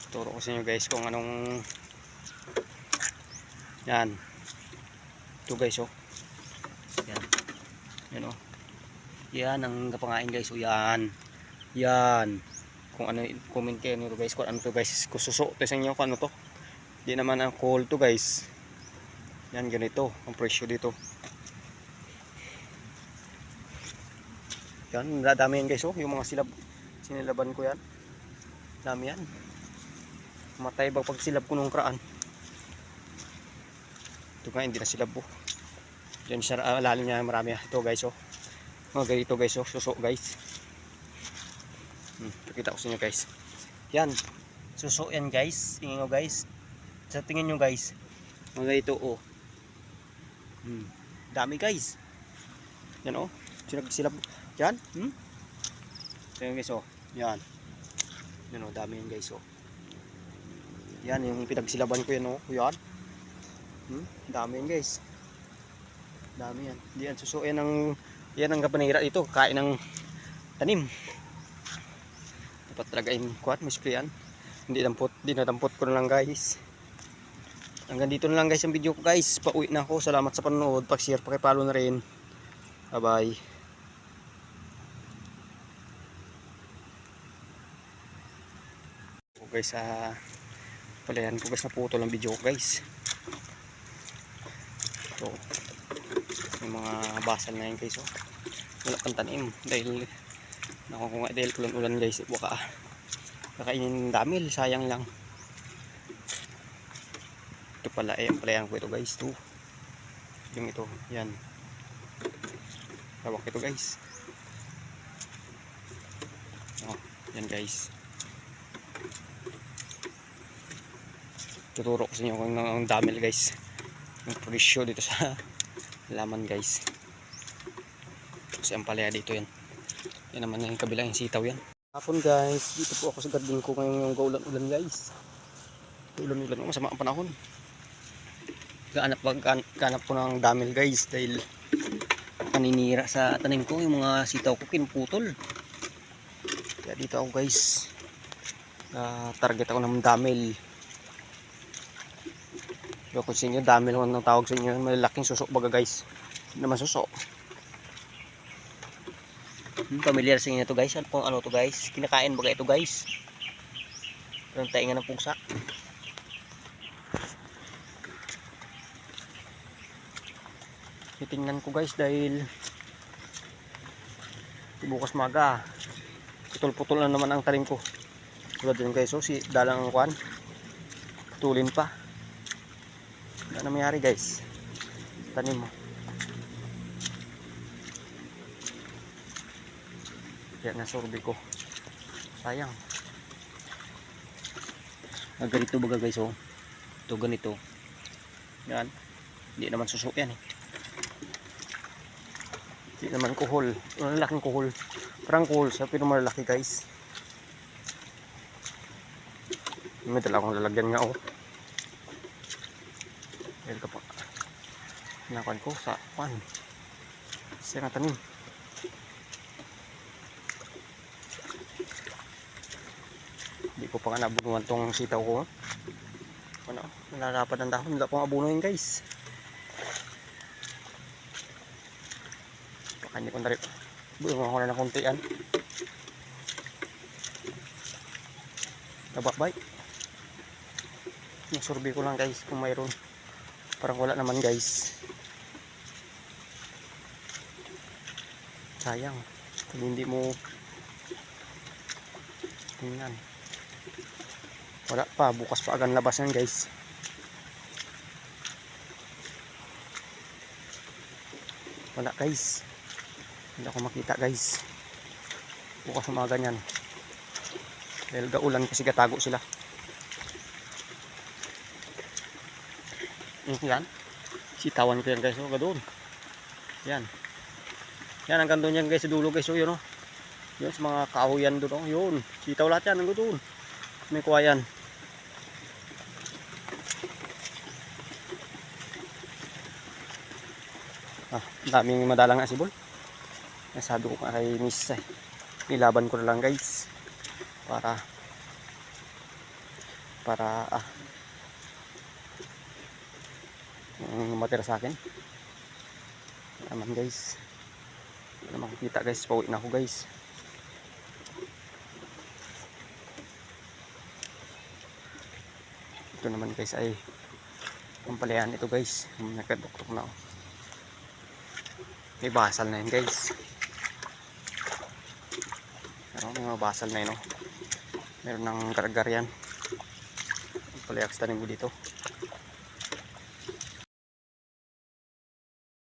Turo ko sa inyo guys kung anong yan. Ito guys oh. Yan. Yan oh. Yan ang kapangain guys oh, yan. Yan. Kung ano, comment kayo nito guys kung ano to guys. Kususo to sa inyo kung ano to. Hindi naman ang coal to guys. Yan ganito ang presyo dito. Yan, dami yan guys oh, yung mga silab. Sinilaban ko yan. Dami yan. Matay ba pag silab ko nung kraan. Ito nga hindi na silab oh. Yan siya lalim niya marami. Ito guys oh. Mga ganito guys oh, suso guys. Pakita ko sa inyo guys. Yan. Suso yan guys. Tingin nyo guys. Sa tingin nyo guys. Mga ganito oh. Dami guys. Yan oh. Silab. Yan. Yan guys oh. Yan. Yan oh. Dami yan guys oh. Yan yung pinagsilaban ko yan oh. Yan. Dami yan guys. Dami yan. Hindi yan suso. Yan ang kapanira dito. Kain ng tanim. Dapat talaga yung kuhat. Misplay yan. Hindi nadampot ko na lang guys. Hanggang dito na lang guys ang video ko guys. Pauwi na ako. Salamat sa panonood. Pag-share, paki-follow na rin. Bye bye. Guys palayan ko guys na putol ang video ko guys. Ito yung mga basal na yun guys oh. Wala pang tanim dahil nakukunga dahil ulan guys. Baka kakainin ng damil, sayang lang. Ito pala ang palayan ko ito guys. Ito yung ito yan. Hawak ito guys oh, yan guys. Tuturo ko sa inyo kung ang damil guys. Yung presyo dito sa laman guys. Kasi ang palaya dito yan. Yan naman yung kabila yung sitaw yan. Hapon guys. Dito po ako sa garden ko ngayong yung gaulan-ulan guys. Ulan-ulan. Masama ang panahon. Ganap ko ng damil guys. Dahil paninira sa tanim ko. Yung mga sitaw ko pinuputol. Kaya dito ako guys. Target ako ng damil. Kung sa inyo, dami lang ang tawag sa inyo. Malalaking suso baga guys. Hindi naman suso. Familiar sa inyo to guys. Ano to guys? Kinakain baga ito guys. Parang taingan ng pusa. Titingnan ko guys dahil bukas maga. Putol-putol na naman ang talim ko. Tulad din guys. So, si dalang ang kwan. Putulin pa. Ano nangyari guys? Tanim mo. Kaya nasurbi ko. Sayang. Ganito baga guys oh. Ito ganito. Yan. Hindi naman suso yan eh. Hindi naman kuhol. Malaking kuhol. Parang kuhol siya pero malaki guys. May dala akong lalagyan nga oh. Ayan ka po. Nakuan ko sa pan. Siya na tanim. Hindi ko pa nga nabunuan tong sitaw ko. Ano? Nalalapan ng dahon. Wala pong abunuin guys. Baka hindi ko na rin. Bunuan ko na ng kuntian. Nabakbay. Nasurbi ko lang guys kung mayroon. Parang wala naman guys. Sayang. Kung hindi mo tingnan. Wala pa. Bukas pa agad labas yan guys. Wala guys. Hindi ako makita guys. Bukas umaga yan. Dahil gaulan kasi gatago sila. Yan. Sitawan ko yan guys. O, doon. Yan. Yan ang gandun yan guys. Sa dulo guys. O, yun o. Yun sa mga kahoyan doon. O, yun. Sitaw lahat yan. Ang doon. May kuha yan. Daming madalang asibol. Nasabi ko kay Miss nilaban ko na lang guys. Para para yung matira sa akin naman guys. Ano makikita guys, pauwi na ako guys. Ito naman guys ay ang palayan ito guys, nagkaduktok na ako. May basal na yun guys. Ano, may mga basal na yun, oh. Meron ng gargar yan. Palayak sa tanim ko dito.